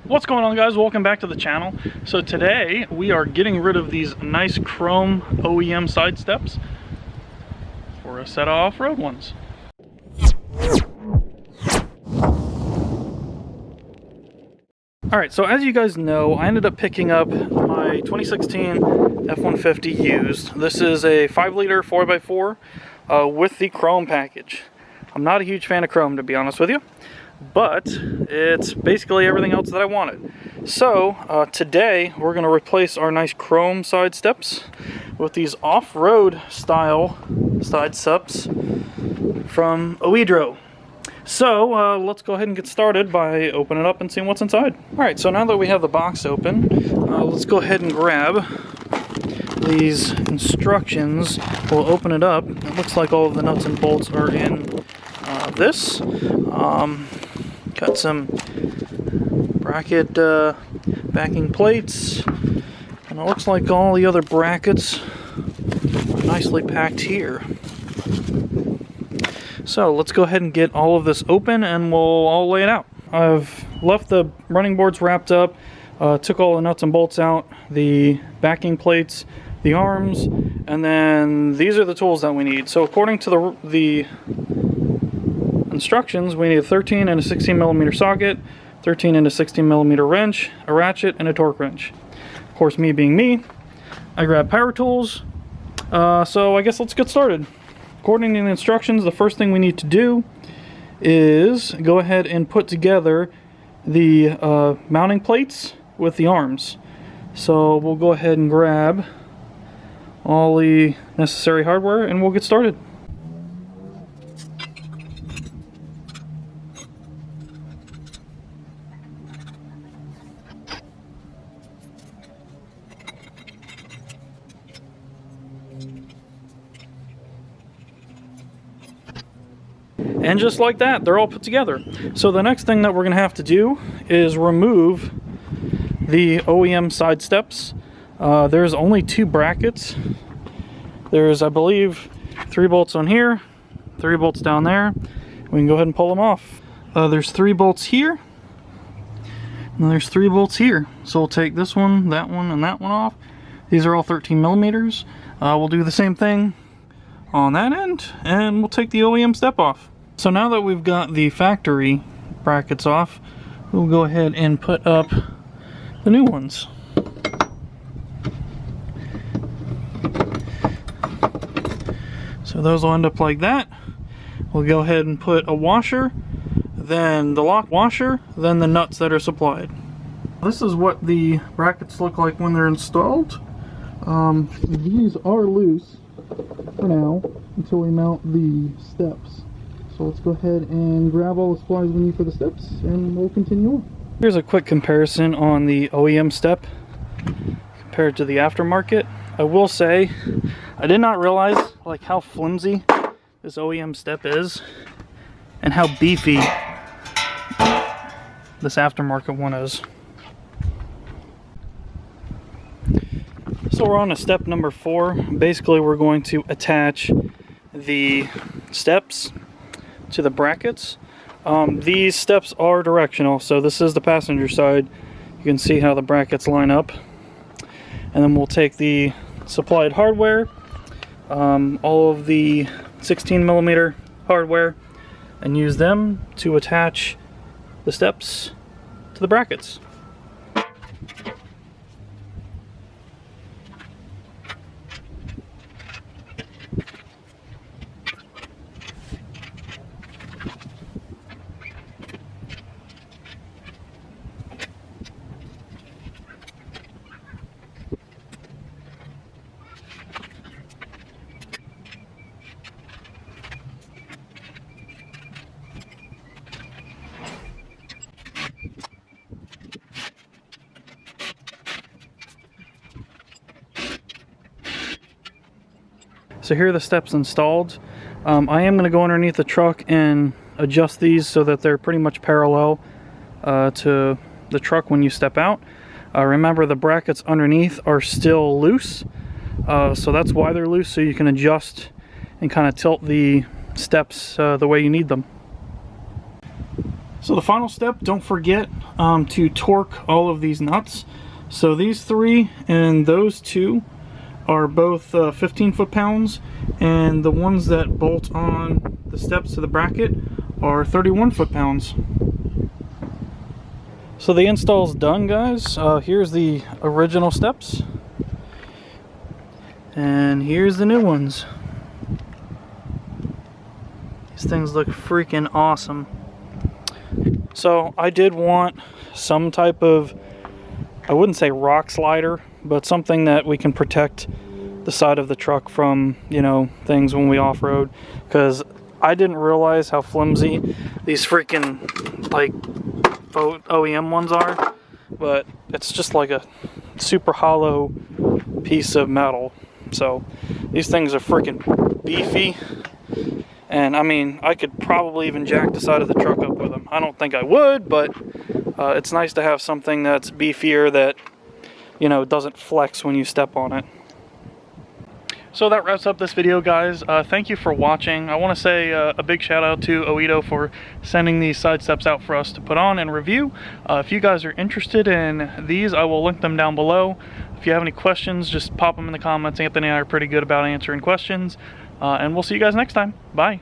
What's going on, guys? Welcome back to the channel. So today we are getting rid of these nice chrome OEM side steps for a set of off-road ones. Alright, so as you guys know, I ended up picking up my 2016 F150 used. This is a 5-liter 4x4 with the chrome package. I'm not a huge fan of chrome, to be honest with you, but it's basically everything else that I wanted. So today we're going to replace our nice chrome side steps with these off-road style side steps from Oedro. So let's go ahead and get started by opening it up and seeing what's inside. Alright, so now that we have the box open, let's go ahead and grab these instructions. We'll open it up. It looks like all of the nuts and bolts are in this. Got some bracket backing plates, and it looks like all the other brackets are nicely packed here. So let's go ahead and get all of this open and we'll all lay it out. I've left the running boards wrapped up, took all the nuts and bolts out, the backing plates, the arms, and then these are the tools that we need. So according to the instructions, we need a 13 and a 16 millimeter socket, 13 and a 16 millimeter wrench, a ratchet, and a torque wrench. Of course, me being me, I grabbed power tools. So I guess let's get started. According to the instructions, the first thing we need to do is go ahead and put together the mounting plates with the arms. So we'll go ahead and grab all the necessary hardware and we'll get started. And just like that, they're all put together. So the next thing that we're going to have to do is remove the OEM side steps. There's only 2 brackets. There's, I believe, 3 bolts on here, 3 bolts down there. We can go ahead and pull them off. There's 3 bolts here, and there's 3 bolts here. So we'll take this one, and that one off. These are all 13 millimeters. We'll do the same thing on that end, and we'll take the OEM step off. So now that we've got the factory brackets off, we'll go ahead and put up the new ones. So those will end up like that. We'll go ahead and put a washer, then the lock washer, then the nuts that are supplied. This is what the brackets look like when they're installed. These are loose for now until we mount the steps. So let's go ahead and grab all the supplies we need for the steps and we'll continue on. Here's a quick comparison on the OEM step compared to the aftermarket. I will say, I did not realize like how flimsy this OEM step is and how beefy this aftermarket one is. So we're on to step number 4. Basically, we're going to attach the steps to the brackets. These steps are directional, so this is the passenger side. You can see how the brackets line up, and then we'll take the supplied hardware, all of the 16 millimeter hardware, and use them to attach the steps to the brackets. So here are the steps installed. I am going to go underneath the truck and adjust these so that they're pretty much parallel to the truck when you step out. Remember, the brackets underneath are still loose, so that's why they're loose, so you can adjust and kind of tilt the steps the way you need them. So the final step, don't forget to torque all of these nuts. So these 3 and those 2 are both 15 foot-pounds, and the ones that bolt on the steps to the bracket are 31 foot-pounds. So the install's done, guys. Here's the original steps, and here's the new ones. These things look freaking awesome. So I did want some type of, I wouldn't say Rockslider, but something that we can protect the side of the truck from, you know, things when we off-road, because I didn't realize how flimsy these freaking like OEM ones are, but it's just like a super hollow piece of metal. So these things are freaking beefy, and I mean, I could probably even jack the side of the truck up with them. I don't think I would, but it's nice to have something that's beefier that, you know, doesn't flex when you step on it. So that wraps up this video, guys. Thank you for watching. I want to say a big shout out to Oito for sending these side steps out for us to put on and review. If you guys are interested in these, I will link them down below. If you have any questions, just pop them in the comments. Anthony and I are pretty good about answering questions. And we'll see you guys next time. Bye.